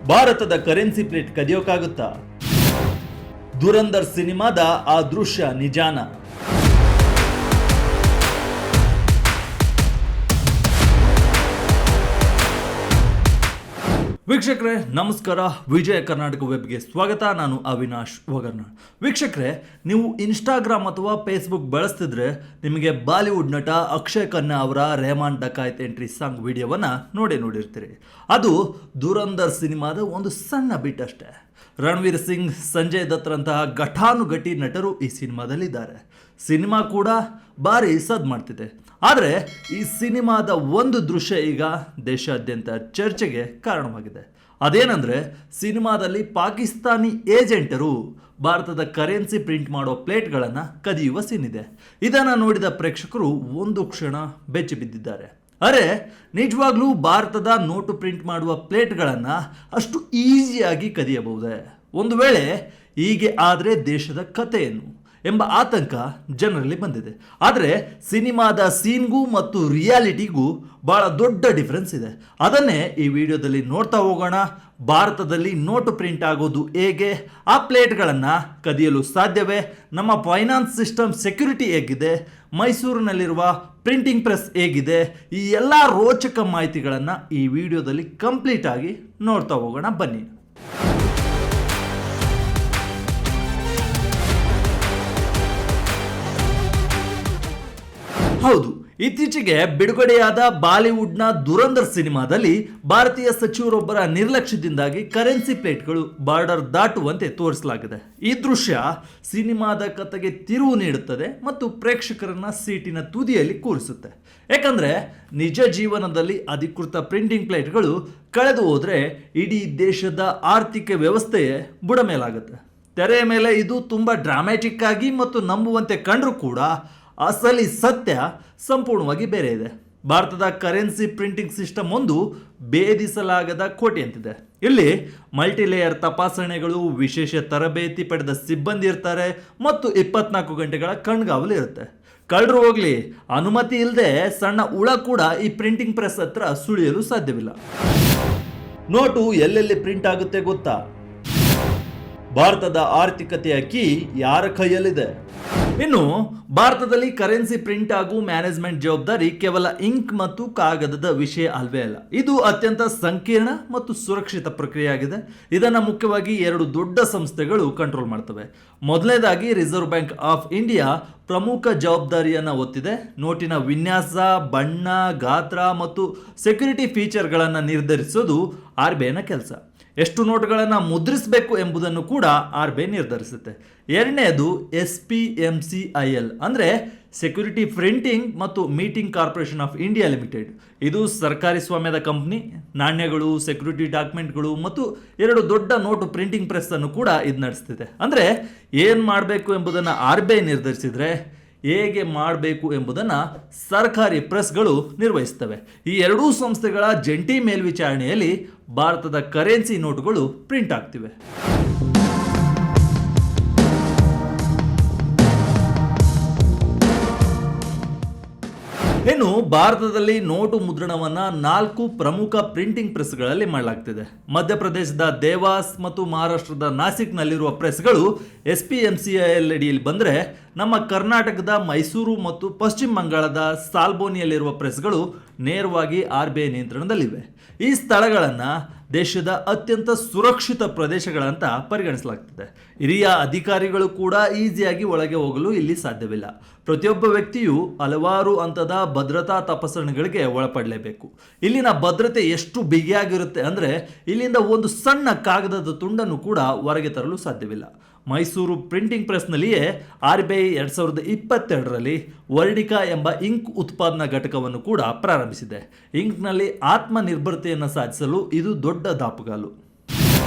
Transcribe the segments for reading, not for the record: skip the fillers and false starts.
ಭಾರತದ currency plate ಕದಿಯೋಕ್ಕಾಗುತ್ತಾ? ದುರಂದರ್ ಸಿನಿಮಾದ ಆ ದೃಶ್ಯ ನಿಜಾನ? ವೀಕ್ಷಕರೇ ನಮಸ್ಕಾರ, ವಿಜಯ ಕರ್ನಾಟಕ ವೆಬ್ಗೆ ಸ್ವಾಗತ. ನಾನು ಅವಿನಾಶ್ ಒಗರ್ನಾಳ್. ವೀಕ್ಷಕರೇ, ನೀವು ಇನ್ಸ್ಟಾಗ್ರಾಮ್ ಅಥವಾ ಫೇಸ್ಬುಕ್ ಬಳಸ್ತಿದ್ರೆ ನಿಮಗೆ ಬಾಲಿವುಡ್ ನಟ ಅಕ್ಷಯ್ ಖನ್ನಾ ಅವರ ರೆಹಮಾನ್ ಡಕಾಯತ್ ಎಂಟ್ರಿ ಸಾಂಗ್ ವಿಡಿಯೋವನ್ನು ನೋಡಿರ್ತೀರಿ. ಅದು ದುರಂದರ್ ಸಿನಿಮಾದ ಒಂದು ಸಣ್ಣ ಬಿಟ್ ಅಷ್ಟೇ. ರಣವೀರ್ ಸಿಂಗ್, ಸಂಜಯ್ ದತ್ರಂತಹ ಘಟಾನುಘಟಿ ನಟರು ಈ ಸಿನಿಮಾದಲ್ಲಿದ್ದಾರೆ. ಸಿನಿಮಾ ಕೂಡ ಭಾರಿ ಸದ್ ಮಾಡ್ತಿದೆ. ಆದರೆ ಈ ಸಿನಿಮಾದ ಒಂದು ದೃಶ್ಯ ಈಗ ದೇಶಾದ್ಯಂತ ಚರ್ಚೆಗೆ ಕಾರಣವಾಗಿದೆ. ಅದೇನೆಂದರೆ, ಸಿನಿಮಾದಲ್ಲಿ ಪಾಕಿಸ್ತಾನಿ ಏಜೆಂಟರು ಭಾರತದ ಕರೆನ್ಸಿ ಪ್ರಿಂಟ್ ಮಾಡೋ ಪ್ಲೇಟ್ಗಳನ್ನು ಕದಿಯುವ ಸೀನ್ ಇದೆ. ಇದನ್ನು ನೋಡಿದ ಪ್ರೇಕ್ಷಕರು ಒಂದು ಕ್ಷಣ ಬೆಚ್ಚಿ ಬಿದ್ದಿದ್ದಾರೆ. ಅರೆ, ನಿಜವಾಗ್ಲೂ ಭಾರತದ ನೋಟು ಪ್ರಿಂಟ್ ಮಾಡುವ ಪ್ಲೇಟ್ಗಳನ್ನು ಅಷ್ಟು ಈಸಿಯಾಗಿ ಕದಿಯಬಹುದೇ? ಒಂದು ವೇಳೆ ಹೀಗೆ ಆದರೆ ದೇಶದ ಕತೆ ಏನು ಎಂಬ ಆತಂಕ ಜನರಲ್ಲಿ ಬಂದಿದೆ. ಆದರೆ ಸಿನಿಮಾದ ಸೀನ್ಗೂ ಮತ್ತು ರಿಯಾಲಿಟಿಗೂ ಬಹಳ ದೊಡ್ಡ ಡಿಫ್ರೆನ್ಸ್ ಇದೆ. ಅದನ್ನೇ ಈ ವಿಡಿಯೋದಲ್ಲಿ ನೋಡ್ತಾ ಹೋಗೋಣ. ಭಾರತದಲ್ಲಿ ನೋಟು ಪ್ರಿಂಟ್ ಆಗೋದು ಹೇಗೆ? ಆ ಪ್ಲೇಟ್ಗಳನ್ನು ಕದಿಯಲು ಸಾಧ್ಯವೇ? ನಮ್ಮ ಫೈನಾನ್ಸ್ ಸಿಸ್ಟಮ್ ಸೆಕ್ಯುರಿಟಿ ಹೇಗಿದೆ? ಮೈಸೂರಿನಲ್ಲಿರುವ ಪ್ರಿಂಟಿಂಗ್ ಪ್ರೆಸ್ ಹೇಗಿದೆ? ಈ ಎಲ್ಲ ರೋಚಕ ಮಾಹಿತಿಗಳನ್ನು ಈ ವಿಡಿಯೋದಲ್ಲಿ ಕಂಪ್ಲೀಟ್ ಆಗಿ ನೋಡ್ತಾ ಹೋಗೋಣ. ಬನ್ನಿ. ಹೌದು, ಇತ್ತೀಚೆಗೆ ಬಿಡುಗಡೆಯಾದ ಬಾಲಿವುಡ್ನ ದುರಂದರ್ ಸಿನಿಮಾದಲ್ಲಿ ಭಾರತೀಯ ಸಚಿವರೊಬ್ಬರ ನಿರ್ಲಕ್ಷ್ಯದಿಂದಾಗಿ ಕರೆನ್ಸಿ ಪ್ಲೇಟ್ಗಳು ಬಾರ್ಡರ್ ದಾಟುವಂತೆ ತೋರಿಸಲಾಗಿದೆ. ಈ ದೃಶ್ಯ ಸಿನಿಮಾದ ಕಥೆಗೆ ತಿರುವು ನೀಡುತ್ತದೆ ಮತ್ತು ಪ್ರೇಕ್ಷಕರನ್ನ ಸೀಟಿನ ತುದಿಯಲ್ಲಿ ಕೂರಿಸುತ್ತೆ. ಯಾಕಂದ್ರೆ ನಿಜ ಜೀವನದಲ್ಲಿ ಅಧಿಕೃತ ಪ್ರಿಂಟಿಂಗ್ ಪ್ಲೇಟ್ಗಳು ಕಳೆದು ಹೋದ್ರೆ ಇಡೀ ದೇಶದ ಆರ್ಥಿಕ ವ್ಯವಸ್ಥೆಯೇ ಬುಡಮೇಲಾಗುತ್ತೆ. ತೆರೆಯ ಮೇಲೆ ಇದು ತುಂಬಾ ಡ್ರಾಮ್ಯಾಟಿಕ್ ಆಗಿ ಮತ್ತು ನಂಬುವಂತೆ ಕಂಡರೂ ಕೂಡ ಅಸಲಿ ಸತ್ಯ ಸಂಪೂರ್ಣವಾಗಿ ಬೇರೆ ಇದೆ. ಭಾರತದ ಕರೆನ್ಸಿ ಪ್ರಿಂಟಿಂಗ್ ಸಿಸ್ಟಮ್ ಒಂದು ಭೇದಿಸಲಾಗದ ಕೋಟೆಯಂತಿದೆ. ಇಲ್ಲಿ ಮಲ್ಟಿಲೇಯರ್ ತಪಾಸಣೆಗಳು, ವಿಶೇಷ ತರಬೇತಿ ಪಡೆದ ಸಿಬ್ಬಂದಿ ಇರ್ತಾರೆ ಮತ್ತು 24 ಗಂಟೆಗಳ ಕಣ್ಗಾವಲು ಇರುತ್ತೆ. ಕಳ್ಳರು ಹೋಗ್ಲಿ, ಅನುಮತಿ ಇಲ್ಲದೆ ಸಣ್ಣ ಹುಳ ಕೂಡ ಈ ಪ್ರಿಂಟಿಂಗ್ ಪ್ರೆಸ್ ಹತ್ರ ಸುಳಿಯಲು ಸಾಧ್ಯವಿಲ್ಲ. ನೋಟು ಎಲ್ಲೆಲ್ಲಿ ಪ್ರಿಂಟ್ ಆಗುತ್ತೆ ಗೊತ್ತಾ? ಭಾರತದ ಆರ್ಥಿಕತೆಯ ಕೀ ಯಾರ ಕೈಯಲ್ಲಿದೆ? ಇನ್ನು ಭಾರತದಲ್ಲಿ ಕರೆನ್ಸಿ ಪ್ರಿಂಟ್ ಹಾಗೂ ಮ್ಯಾನೇಜ್ಮೆಂಟ್ ಜವಾಬ್ದಾರಿ ಕೇವಲ ಇಂಕ್ ಮತ್ತು ಕಾಗದದ ವಿಷಯ ಅಲ್ವೇ ಅಲ್ಲ. ಇದು ಅತ್ಯಂತ ಸಂಕೀರ್ಣ ಮತ್ತು ಸುರಕ್ಷಿತ ಪ್ರಕ್ರಿಯೆಯಾಗಿದೆ. ಇದನ್ನು ಮುಖ್ಯವಾಗಿ 2 ದೊಡ್ಡ ಸಂಸ್ಥೆಗಳು ಕಂಟ್ರೋಲ್ ಮಾಡ್ತವೆ. ಮೊದಲನೇದಾಗಿ ರಿಸರ್ವ್ ಬ್ಯಾಂಕ್ ಆಫ್ ಇಂಡಿಯಾ ಪ್ರಮುಖ ಜವಾಬ್ದಾರಿಯನ್ನು ಹೊತ್ತಿದೆ. ನೋಟಿನ ವಿನ್ಯಾಸ, ಬಣ್ಣ, ಗಾತ್ರ ಮತ್ತು ಸೆಕ್ಯುರಿಟಿ ಫೀಚರ್ಗಳನ್ನು ನಿರ್ಧರಿಸೋದು RBIನ ಕೆಲಸ. ಎಷ್ಟು ನೋಟುಗಳನ್ನು ಮುದ್ರಿಸಬೇಕು ಎಂಬುದನ್ನು ಕೂಡ RBI ನಿರ್ಧರಿಸುತ್ತೆ. ಎರಡನೇದು SPMCIL ಅಂದರೆ ಸೆಕ್ಯೂರಿಟಿ ಪ್ರಿಂಟಿಂಗ್ ಮತ್ತು meeting corporation of India limited. ಇದು ಸರ್ಕಾರಿ ಸ್ವಾಮ್ಯದ ಕಂಪ್ನಿ. ನಾಣ್ಯಗಳು, ಸೆಕ್ಯೂರಿಟಿ ಡಾಕ್ಯುಮೆಂಟ್ಗಳು ಮತ್ತು 2 ದೊಡ್ಡ ನೋಟು ಪ್ರಿಂಟಿಂಗ್ ಪ್ರೆಸ್ ಅನ್ನು ಕೂಡ ಇದು ನಡೆಸ್ತಿದೆ. ಅಂದರೆ ಏನು ಮಾಡಬೇಕು ಎಂಬುದನ್ನು RBI ನಿರ್ಧರಿಸಿದ್ರೆ ಹೇಗೆ ಮಾಡಬೇಕು ಎಂಬುದನ್ನು ಸರ್ಕಾರಿ ಪ್ರೆಸ್ಗಳು ನಿರ್ವಹಿಸ್ತವೆ. ಈ 2 ಸಂಸ್ಥೆಗಳ ಜಂಟಿ ಮೇಲ್ವಿಚಾರಣೆಯಲ್ಲಿ ಭಾರತದ ಕರೆನ್ಸಿ ನೋಟುಗಳು ಪ್ರಿಂಟ್ ಆಗ್ತಿವೆ. ಇನ್ನು ಭಾರತದಲ್ಲಿ ನೋಟು ಮುದ್ರಣವನ್ನು 4 ಪ್ರಮುಖ ಪ್ರಿಂಟಿಂಗ್ ಪ್ರೆಸ್ಗಳಲ್ಲಿ ಮಾಡಲಾಗ್ತಿದೆ. ಮಧ್ಯಪ್ರದೇಶದ ದೇವಾಸ್ ಮತ್ತು ಮಹಾರಾಷ್ಟ್ರದ ನಾಸಿಕ್ನಲ್ಲಿರುವ ಪ್ರೆಸ್ಗಳು SPMCIL ಅಡಿಯಲ್ಲಿ ಬಂದರೆ, ನಮ್ಮ ಕರ್ನಾಟಕದ ಮೈಸೂರು ಮತ್ತು ಪಶ್ಚಿಮ ಬಂಗಾಳದ ಸಾಲ್ಬೋನಿಯಲ್ಲಿರುವ ಪ್ರೆಸ್ಗಳು ನೇರವಾಗಿ RBI ನಿಯಂತ್ರಣದಲ್ಲಿವೆ. ಈ ಸ್ಥಳಗಳನ್ನು ದೇಶದ ಅತ್ಯಂತ ಸುರಕ್ಷಿತ ಪ್ರದೇಶಗಳಂತ ಪರಿಗಣಿಸಲಾಗ್ತದೆ. ಹಿರಿಯ ಅಧಿಕಾರಿಗಳು ಕೂಡ ಈಸಿಯಾಗಿ ಒಳಗೆ ಹೋಗಲು ಇಲ್ಲಿ ಸಾಧ್ಯವಿಲ್ಲ. ಪ್ರತಿಯೊಬ್ಬ ವ್ಯಕ್ತಿಯು ಹಲವಾರು ಹಂತದ ಭದ್ರತಾ ತಪಾಸಣೆಗಳಿಗೆ ಒಳಪಡಲೇಬೇಕು. ಇಲ್ಲಿನ ಭದ್ರತೆ ಎಷ್ಟು ಬಿಗಿಯಾಗಿರುತ್ತೆ ಅಂದರೆ, ಇಲ್ಲಿಂದ ಒಂದು ಸಣ್ಣ ಕಾಗದದ ತುಂಡನ್ನು ಕೂಡ ಹೊರಗೆ ತರಲು ಸಾಧ್ಯವಿಲ್ಲ. ಮೈಸೂರು ಪ್ರಿಂಟಿಂಗ್ ಪ್ರೆಸ್ನಲ್ಲಿಯೇ RBI 2022ರಲ್ಲಿ ವರ್ಡಿಕಾ ಎಂಬ ಇಂಕ್ ಉತ್ಪಾದನಾ ಘಟಕವನ್ನು ಕೂಡ ಪ್ರಾರಂಭಿಸಿದೆ. ಇಂಕ್ನಲ್ಲಿ ಆತ್ಮನಿರ್ಭರತೆಯನ್ನು ಸಾಧಿಸಲು ಇದು ದೊಡ್ಡ ದಾಪುಗಾಲು.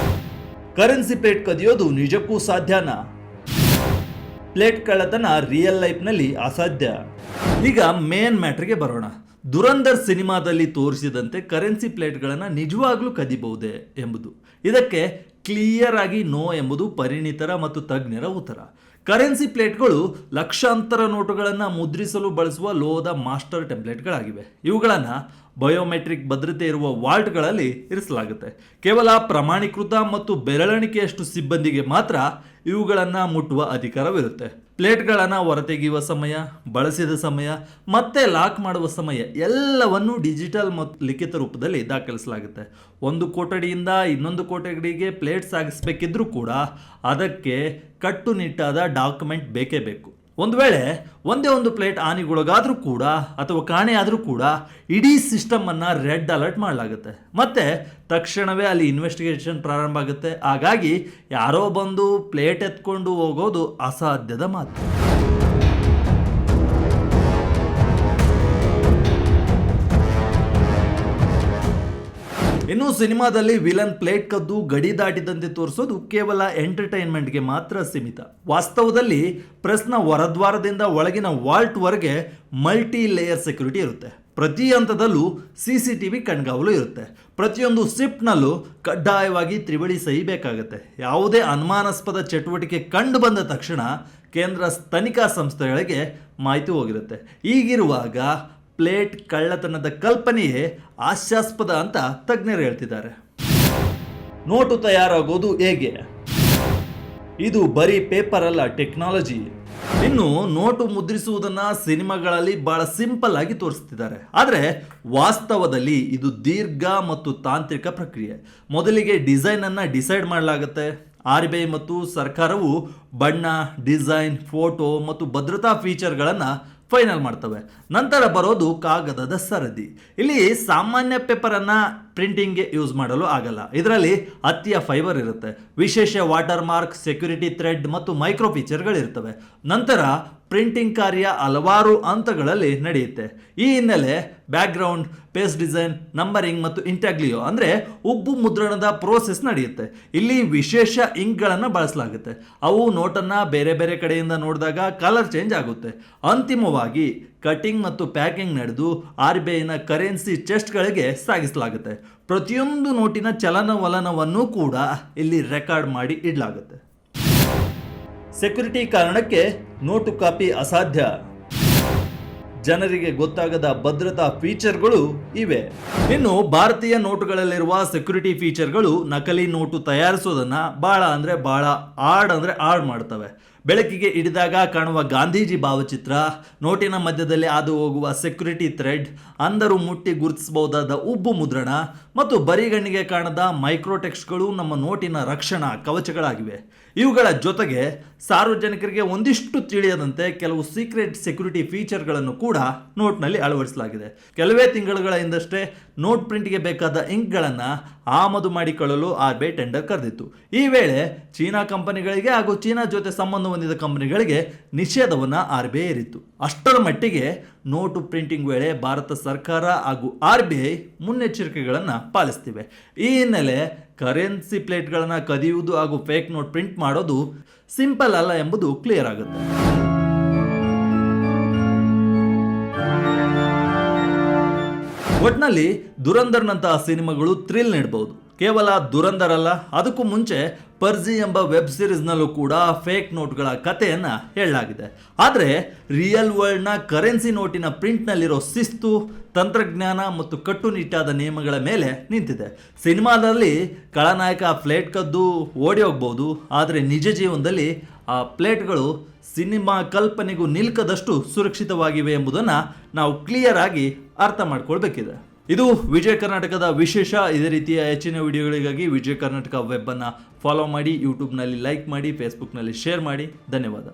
ಕರೆನ್ಸಿ ಪ್ಲೇಟ್ ಕದಿಯೋದು ನಿಜಕ್ಕೂ ಸಾಧ್ಯನಾ? ಪ್ಲೇಟ್ ಕಳ್ಳತನ ರಿಯಲ್ ಲೈಫ್ನಲ್ಲಿ ಅಸಾಧ್ಯ. ಈಗ ಮೇನ್ ಮ್ಯಾಟ್ರಿಗೆ ಬರೋಣ. ದುರಂದರ್ ಸಿನಿಮಾದಲ್ಲಿ ತೋರಿಸಿದಂತೆ ಕರೆನ್ಸಿ ಪ್ಲೇಟ್ಗಳನ್ನು ನಿಜವಾಗ್ಲೂ ಕದಿಬಹುದೇ ಎಂಬುದು. ಇದಕ್ಕೆ ಕ್ಲಿಯರ್ ಆಗಿ ನೋ ಎಂಬುದು ಪರಿಣಿತರ ಮತ್ತು ತಜ್ಞರ ಉತ್ತರ. ಕರೆನ್ಸಿ ಪ್ಲೇಟ್ಗಳು ಲಕ್ಷಾಂತರ ನೋಟುಗಳನ್ನು ಮುದ್ರಿಸಲು ಬಳಸುವ ಲೋಹದ ಮಾಸ್ಟರ್ ಟೆಂಪ್ಲೇಟ್ಗಳಾಗಿವೆ. ಇವುಗಳನ್ನು ಬಯೋಮೆಟ್ರಿಕ್ ಭದ್ರತೆ ಇರುವ ವಾಲ್ಟ್ಗಳಲ್ಲಿ ಇರಿಸಲಾಗುತ್ತೆ. ಕೇವಲ ಪ್ರಮಾಣೀಕೃತ ಮತ್ತು ಬೆರಳೆಣಿಕೆಯಷ್ಟು ಸಿಬ್ಬಂದಿಗೆ ಮಾತ್ರ ಇವುಗಳನ್ನು ಮುಟ್ಟುವ ಅಧಿಕಾರವಿರುತ್ತೆ. ಪ್ಲೇಟ್ಗಳನ್ನು ಹೊರತೆಗೆಯುವ ಸಮಯ, ಬಳಸಿದ ಸಮಯ, ಮತ್ತೆ ಲಾಕ್ ಮಾಡುವ ಸಮಯ ಎಲ್ಲವನ್ನೂ ಡಿಜಿಟಲ್ ಮತ್ತು ಲಿಖಿತ ರೂಪದಲ್ಲಿ ದಾಖಲಿಸಲಾಗುತ್ತೆ. ಒಂದು ಕೊಠಡಿಯಿಂದ ಇನ್ನೊಂದು ಕೊಠಡಿಗೆ ಪ್ಲೇಟ್ ಸಾಗಿಸಬೇಕಿದ್ರೂ ಕೂಡ ಅದಕ್ಕೆ ಕಟ್ಟುನಿಟ್ಟಾದ ಡಾಕ್ಯುಮೆಂಟ್ ಬೇಕೇ ಬೇಕು. ಒಂದು ವೇಳೆ ಒಂದೇ ಒಂದು ಪ್ಲೇಟ್ ಹಾನಿಗೊಳಗಾದರೂ ಕೂಡ ಅಥವಾ ಕಾಣೆಯಾದರೂ ಕೂಡ ಇಡೀ ಸಿಸ್ಟಮನ್ನು ರೆಡ್ ಅಲರ್ಟ್ ಮಾಡಲಾಗುತ್ತೆ. ಮತ್ತೆ ತಕ್ಷಣವೇ ಅಲ್ಲಿ ಇನ್ವೆಸ್ಟಿಗೇಷನ್ ಪ್ರಾರಂಭ ಆಗುತ್ತೆ. ಹಾಗಾಗಿ ಯಾರೋ ಬಂದು ಪ್ಲೇಟ್ ಎತ್ಕೊಂಡು ಹೋಗೋದು ಅಸಾಧ್ಯದ ಮಾತು. ಇನ್ನು ಸಿನಿಮಾದಲ್ಲಿ ವಿಲನ್ ಪ್ಲೇಟ್ ಕದ್ದು ಗಡಿ ದಾಟಿದಂತೆ ತೋರಿಸೋದು ಕೇವಲ ಎಂಟರ್ಟೈನ್ಮೆಂಟ್ಗೆ ಮಾತ್ರ ಸೀಮಿತ. ವಾಸ್ತವದಲ್ಲಿ ಪ್ರೆಸ್ನ ಹೊರದ್ವಾರದಿಂದ ಒಳಗಿನ ವಾಲ್ಟ್ವರೆಗೆ ಮಲ್ಟಿ ಲೇಯರ್ ಸೆಕ್ಯೂರಿಟಿ ಇರುತ್ತೆ. ಪ್ರತಿ ಹಂತದಲ್ಲೂ CCTV ಕಣ್ಗಾವಲು ಇರುತ್ತೆ. ಪ್ರತಿಯೊಂದು ಶಿಫ್ಟ್ನಲ್ಲೂ ಕಡ್ಡಾಯವಾಗಿ ತ್ರಿವಳಿ ಸಹಿ ಬೇಕಾಗುತ್ತೆ. ಯಾವುದೇ ಅನುಮಾನಾಸ್ಪದ ಚಟುವಟಿಕೆ ಕಂಡು ಬಂದ ತಕ್ಷಣ ಕೇಂದ್ರ ತನಿಖಾ ಸಂಸ್ಥೆಗಳಿಗೆ ಮಾಹಿತಿ ಹೋಗಿರುತ್ತೆ. ಹೀಗಿರುವಾಗ ಪ್ಲೇಟ್ ಕಳ್ಳತನದ ಕಲ್ಪನೆಯೇ ಹಾಸ್ಯಾಸ್ಪದ ಅಂತ ತಜ್ಞರು ಹೇಳ್ತಿದ್ದಾರೆ. ನೋಟು ತಯಾರಾಗೋದು ಹೇಗೆ? ಇದು ಬರೀ ಪೇಪರ್ ಅಲ್ಲ, ಟೆಕ್ನಾಲಜಿ. ಇನ್ನು ನೋಟು ಮುದ್ರಿಸುವುದನ್ನು ಸಿನಿಮಾಗಳಲ್ಲಿ ಬಹಳ ಸಿಂಪಲ್ ಆಗಿ ತೋರಿಸ್ತಿದ್ದಾರೆ. ಆದರೆ ವಾಸ್ತವದಲ್ಲಿ ಇದು ದೀರ್ಘ ಮತ್ತು ತಾಂತ್ರಿಕ ಪ್ರಕ್ರಿಯೆ. ಮೊದಲಿಗೆ ಡಿಸೈನ್ ಅನ್ನು ಡಿಸೈಡ್ ಮಾಡಲಾಗುತ್ತೆ. RBI ಮತ್ತು ಸರ್ಕಾರವು ಬಣ್ಣ, ಡಿಸೈನ್, ಫೋಟೋ ಮತ್ತು ಭದ್ರತಾ ಫೀಚರ್ಗಳನ್ನು ಫೈನಲ್ ಮಾಡ್ತವೆ. ನಂತರ ಬರೋದು ಕಾಗದದ ಸರದಿ. ಇಲ್ಲಿ ಸಾಮಾನ್ಯ ಪೇಪರನ್ನು ಪ್ರಿಂಟಿಂಗ್ಗೆ ಯೂಸ್ ಮಾಡಲು ಆಗಲ್ಲ. ಇದರಲ್ಲಿ ಹತ್ತಿಯ ಫೈಬರ್ ಇರುತ್ತೆ, ವಿಶೇಷ ವಾಟರ್ ಮಾರ್ಕ್, ಸೆಕ್ಯೂರಿಟಿ ಥ್ರೆಡ್ ಮತ್ತು ಮೈಕ್ರೋ ಫೀಚರ್ಗಳಿರ್ತವೆ. ನಂತರ ಪ್ರಿಂಟಿಂಗ್ ಕಾರ್ಯ ಹಲವಾರು ಹಂತಗಳಲ್ಲಿ ನಡೆಯುತ್ತೆ. ಈ ಹಿನ್ನೆಲೆ ಬ್ಯಾಕ್ಗ್ರೌಂಡ್, ಪೇಸ್ಟ್ ಡಿಸೈನ್, ನಂಬರಿಂಗ್ ಮತ್ತು ಇಂಟ್ಯಾಗ್ಲಿಯೋ ಅಂದರೆ ಉಬ್ಬು ಮುದ್ರಣದ ಪ್ರೋಸೆಸ್ ನಡೆಯುತ್ತೆ. ಇಲ್ಲಿ ವಿಶೇಷ ಇಂಕ್ಗಳನ್ನು ಬಳಸಲಾಗುತ್ತೆ. ಅವು ನೋಟನ್ನು ಬೇರೆ ಬೇರೆ ಕಡೆಯಿಂದ ನೋಡಿದಾಗ ಕಲರ್ ಚೇಂಜ್ ಆಗುತ್ತೆ. ಅಂತಿಮವಾಗಿ ಕಟಿಂಗ್ ಮತ್ತು ಪ್ಯಾಕಿಂಗ್ ನಡೆದು RBIನ ಕರೆನ್ಸಿ ಚೆಸ್ಟ್ಗಳಿಗೆ ಸಾಗಿಸಲಾಗುತ್ತೆ. ಪ್ರತಿಯೊಂದು ನೋಟಿನ ಚಲನವಲನವನ್ನು ಕೂಡ ಇಲ್ಲಿ ರೆಕಾರ್ಡ್ ಮಾಡಿ ಇಡಲಾಗುತ್ತೆ. ಸೆಕ್ಯೂರಿಟಿ ಕಾರಣಕ್ಕೆ ನೋಟು ಕಾಪಿ ಅಸಾಧ್ಯ. ಜನರಿಗೆ ಗೊತ್ತಾಗದ ಭದ್ರತಾ ಫೀಚರ್ಗಳು ಇವೆ. ಇನ್ನು ಭಾರತೀಯ ನೋಟುಗಳಲ್ಲಿರುವ ಸೆಕ್ಯೂರಿಟಿ ಫೀಚರ್ಗಳು ನಕಲಿ ನೋಟು ತಯಾರಿಸೋದನ್ನ ಬಹಳ ಹಾರ್ಡ್ ಮಾಡ್ತವೆ. ಬೆಳಕಿಗೆ ಹಿಡಿದಾಗ ಕಾಣುವ ಗಾಂಧೀಜಿ ಭಾವಚಿತ್ರ, ನೋಟಿನ ಮಧ್ಯದಲ್ಲಿ ಹಾದು ಹೋಗುವ ಸೆಕ್ಯೂರಿಟಿ ಥ್ರೆಡ್, ಅಂದರು ಮುಟ್ಟಿ ಗುರುತಿಸಬಹುದಾದ ಉಬ್ಬು ಮುದ್ರಣ ಮತ್ತು ಬರಿಗಣ್ಣಿಗೆ ಕಾಣದ ಮೈಕ್ರೋಟೆಕ್ಸ್ಟ್ಗಳು ನಮ್ಮ ನೋಟಿನ ರಕ್ಷಣಾ ಕವಚಗಳಾಗಿವೆ. ಇವುಗಳ ಜೊತೆಗೆ ಸಾರ್ವಜನಿಕರಿಗೆ ಒಂದಿಷ್ಟು ತಿಳಿಯದಂತೆ ಕೆಲವು ಸೀಕ್ರೆಟ್ ಸೆಕ್ಯೂರಿಟಿ ಫೀಚರ್ಗಳನ್ನು ಕೂಡ ನೋಟ್ನಲ್ಲಿ ಅಳವಡಿಸಲಾಗಿದೆ. ಕೆಲವೇ ತಿಂಗಳುಗಳ ಹಿಂದಷ್ಟೇ ನೋಟ್ ಪ್ರಿಂಟ್ಗೆ ಬೇಕಾದ ಇಂಕ್ಗಳನ್ನು ಆಮದು ಮಾಡಿಕೊಳ್ಳಲು RBI ಟೆಂಡರ್ ಕರೆದಿತ್ತು. ಈ ವೇಳೆ ಚೀನಾ ಕಂಪನಿಗಳಿಗೆ ಹಾಗೂ ಚೀನಾ ಜೊತೆ ಸಂಬಂಧ ಹೊಂದಿದ ಕಂಪನಿಗಳಿಗೆ ನಿಷೇಧವನ್ನು RBI ಹೇರಿತ್ತು. ಅಷ್ಟರ ಮಟ್ಟಿಗೆ ನೋಟು ಪ್ರಿಂಟಿಂಗ್ ವೇಳೆ ಭಾರತ ಸರ್ಕಾರ ಹಾಗೂ RBI ಮುನ್ನೆಚ್ಚರಿಕೆಗಳನ್ನು ಪಾಲಿಸ್ತಿವೆ. ಈ ಹಿನ್ನೆಲೆ ಕರೆನ್ಸಿ ಪ್ಲೇಟ್ಗಳನ್ನು ಕದಿಯುವುದು ಹಾಗೂ ಫೇಕ್ ನೋಟ್ ಪ್ರಿಂಟ್ ಮಾಡೋದು ಸಿಂಪಲ್ ಅಲ್ಲ ಎಂಬುದು ಕ್ಲಿಯರ್ ಆಗುತ್ತೆ. ಒಟ್ನಲ್ಲಿ ದುರಂಧರ್ನಂತಹ ಸಿನಿಮಾಗಳು ಥ್ರಿಲ್ ನೀಡಬಹುದು. ಕೇವಲ ದುರಂಧರ್ ಅಲ್ಲ, ಅದಕ್ಕೂ ಮುಂಚೆ ಪರ್ಜಿ ಎಂಬ ವೆಬ್ ಸೀರೀಸ್ನಲ್ಲೂ ಕೂಡ ಫೇಕ್ ನೋಟ್ಗಳ ಕಥೆಯನ್ನು ಹೇಳಲಾಗಿದೆ. ಆದರೆ ರಿಯಲ್ ವರ್ಲ್ಡ್ನ ಕರೆನ್ಸಿ ನೋಟಿನ ಪ್ರಿಂಟ್ನಲ್ಲಿರೋ ಶಿಸ್ತು, ತಂತ್ರಜ್ಞಾನ ಮತ್ತು ಕಟ್ಟುನಿಟ್ಟಾದ ನಿಯಮಗಳ ಮೇಲೆ ನಿಂತಿದೆ. ಸಿನಿಮಾದಲ್ಲಿ ಖಳನಾಯಕ ಪ್ಲೇಟ್ ಕದ್ದು ಓಡಿ ಹೋಗ್ಬೋದು, ಆದರೆ ನಿಜ ಜೀವನದಲ್ಲಿ ಆ ಪ್ಲೇಟ್ಗಳು ಸಿನಿಮಾ ಕಲ್ಪನೆಗೂ ನಿಲ್ಕದಷ್ಟು ಸುರಕ್ಷಿತವಾಗಿವೆ ಎಂಬುದನ್ನು ನಾವು ಕ್ಲಿಯರ್ ಆಗಿ ಅರ್ಥ ಮಾಡ್ಕೊಳ್ಬೇಕಿದೆ. ಇದು ವಿಜಯ ಕರ್ನಾಟಕದ ವಿಶೇಷ. ಇದೇ ರೀತಿಯ ಹೆಚ್ಚಿನ ವಿಡಿಯೋಗಳಿಗಾಗಿ ವಿಜಯ ಕರ್ನಾಟಕ ವೆಬ್ಬನ್ನು ಫಾಲೋ ಮಾಡಿ, ಯೂಟ್ಯೂಬ್ನಲ್ಲಿ ಲೈಕ್ ಮಾಡಿ, ಫೇಸ್ಬುಕ್ನಲ್ಲಿ ಶೇರ್ ಮಾಡಿ. ಧನ್ಯವಾದ.